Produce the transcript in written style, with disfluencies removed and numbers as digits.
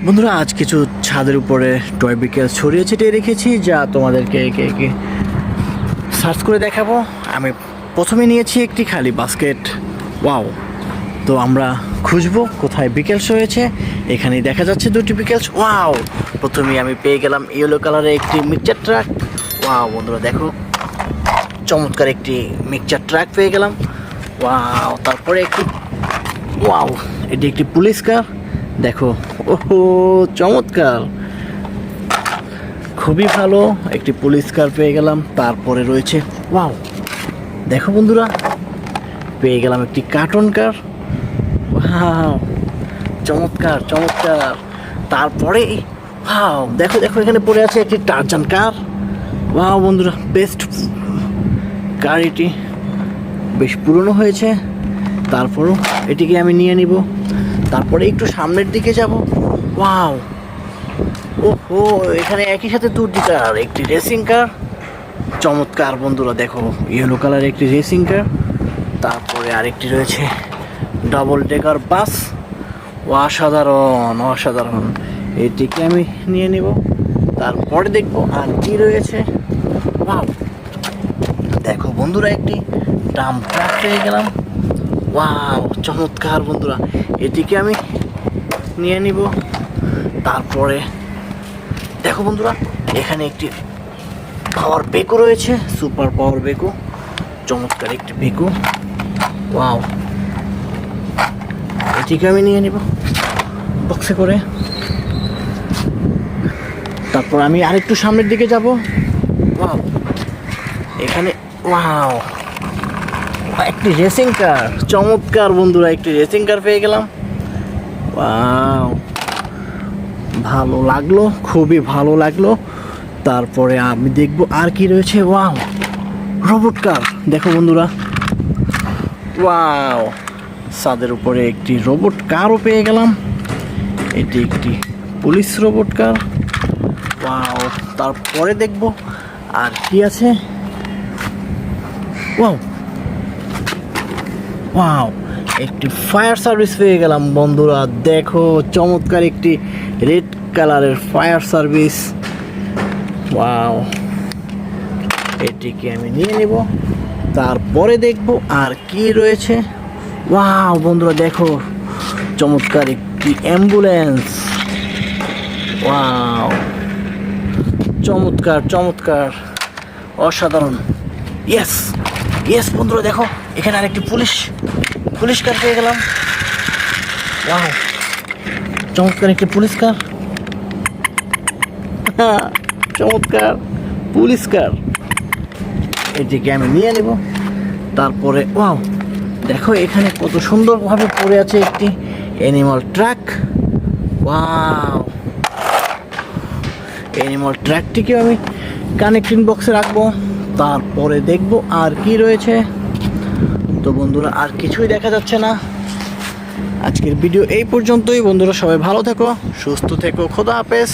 বন্ধুরা, আজ কিছু ছাদের উপরে টয় বিকেল ছড়িয়ে ছিটিয়ে রেখেছি, যা তোমাদেরকে একে একে সার্চ করে দেখাবো। আমি প্রথমে নিয়েছি একটি খালি বাস্কেট। ওয়াও! তো আমরা খুঁজবো কোথায় বিকেলস হয়েছে। এখানেই দেখা যাচ্ছে দুটি বিকেলস। ওয়াও! প্রথমেই আমি পেয়ে গেলাম ইয়েলো কালারের একটি মিক্সচার ট্রাক। ওয়াও বন্ধুরা, দেখো চমৎকার একটি মিক্সচার ট্রাক পেয়ে গেলাম। ওয়াও! তারপরে একটি ওয়াও, এটি একটি পুলিশ কার। দেখো, ওহো চমৎকার, খুবই ভালো একটি পুলিশ কার পেয়ে গেলাম। তারপরে রয়েছে ওয়াও, দেখো বন্ধুরা, পেয়ে গেলাম একটি কার্টুন কার। ওয়াও, চমৎকার চমৎকার। তারপরে ওয়াও, দেখো দেখো, এখানে পড়ে আছে একটি টারজান কার। ওয়াও বন্ধুরা, বেস্ট কার এটি, বেশ পুরনো হয়েছে। তারপরও এটিকে আমি নিয়ে নিব। তারপরে একটু সামনের দিকে যাব। ওয়াও, ওহো, এখানে একই সাথে দুটি কার, একটি রেসিং কার। চমৎকার বন্ধুরা, দেখো ইয়েলো কালার একটি রেসিং কার। তারপরে আরেকটি রয়েছে ডাবল ডেকার বাস। অসাধারণ অসাধারণ, এটিকে আমি নিয়ে নিব। তারপরে দেখবো আর কি রয়েছে। ওয়াও, দেখো বন্ধুরা, একটি ডাম্প ট্রাক পেয়ে গেলাম। ওয়াও, চমৎকার বন্ধুরা, এটিকে আমি নিয়ে নিব। তারপরে দেখো বন্ধুরা, এখানে একটি পাওয়ার বেকো রয়েছে, সুপার পাওয়ার বেকো, চমৎকার একটি বেকো। ওয়াও, এটিকে আমি নিয়ে নিব বক্সে করে। তারপর আমি আরেকটু সামনের দিকে যাব। ওয়াও, এখানে ওয়াও, একটি রেসিং কার। চমৎকার বন্ধুরা, একটি রেসিং কার পেয়ে গেলাম। ওয়াও, ভালো লাগলো, খুবই ভালো লাগলো। তারপরে আমি দেখব আর কি রয়েছে। ওয়াও, রোবট কার। দেখো বন্ধুরা, ওয়াও, ছাদের উপরে একটি রোবট কারও পেয়ে গেলাম। এটি একটি পুলিশ রোবট কার। ওয়াও, তারপরে দেখব আর কি আছে। ওয়াও ওয়াও, একটি ফায়ার সার্ভিস পেয়ে গেলাম বন্ধুরা। দেখো, চমৎকার একটি রেড কালারের ফায়ার সার্ভিস। ওয়াও, এটিকে আমি নিয়ে নেব। তারপরে দেখব আর কি রয়েছে। ওয়াও বন্ধুরা, দেখো চমৎকার একটি অ্যাম্বুলেন্স। ওয়াও, চমৎকার চমৎকার, অসাধারণ। ইয়েস ইয়েস বন্ধুরা, দেখো এখানে আরেকটি পুলিশ কার পেয়ে গেলাম। ওয়াও, চমৎকার একটি পুলিশ কার। চমৎকার পুলিশ কার, এটিকে আমি নিয়ে নেব। তারপরে ওয়াও, দেখো এখানে কত সুন্দরভাবে পড়ে আছে একটি অ্যানিমাল ট্রাক। ওয়াও, অ্যানিমাল ট্র্যাকটিকে আমি কানেক্টিং বক্সে রাখবো। তারপরে দেখব আর কি রয়েছে। তো বন্ধুরা, আর কিছুই দেখা যাচ্ছে না। আজকের ভিডিও এই পর্যন্তই বন্ধুরা, সবাই ভালো থেকো, সুস্থ থেকো, খোদা হাফেজ।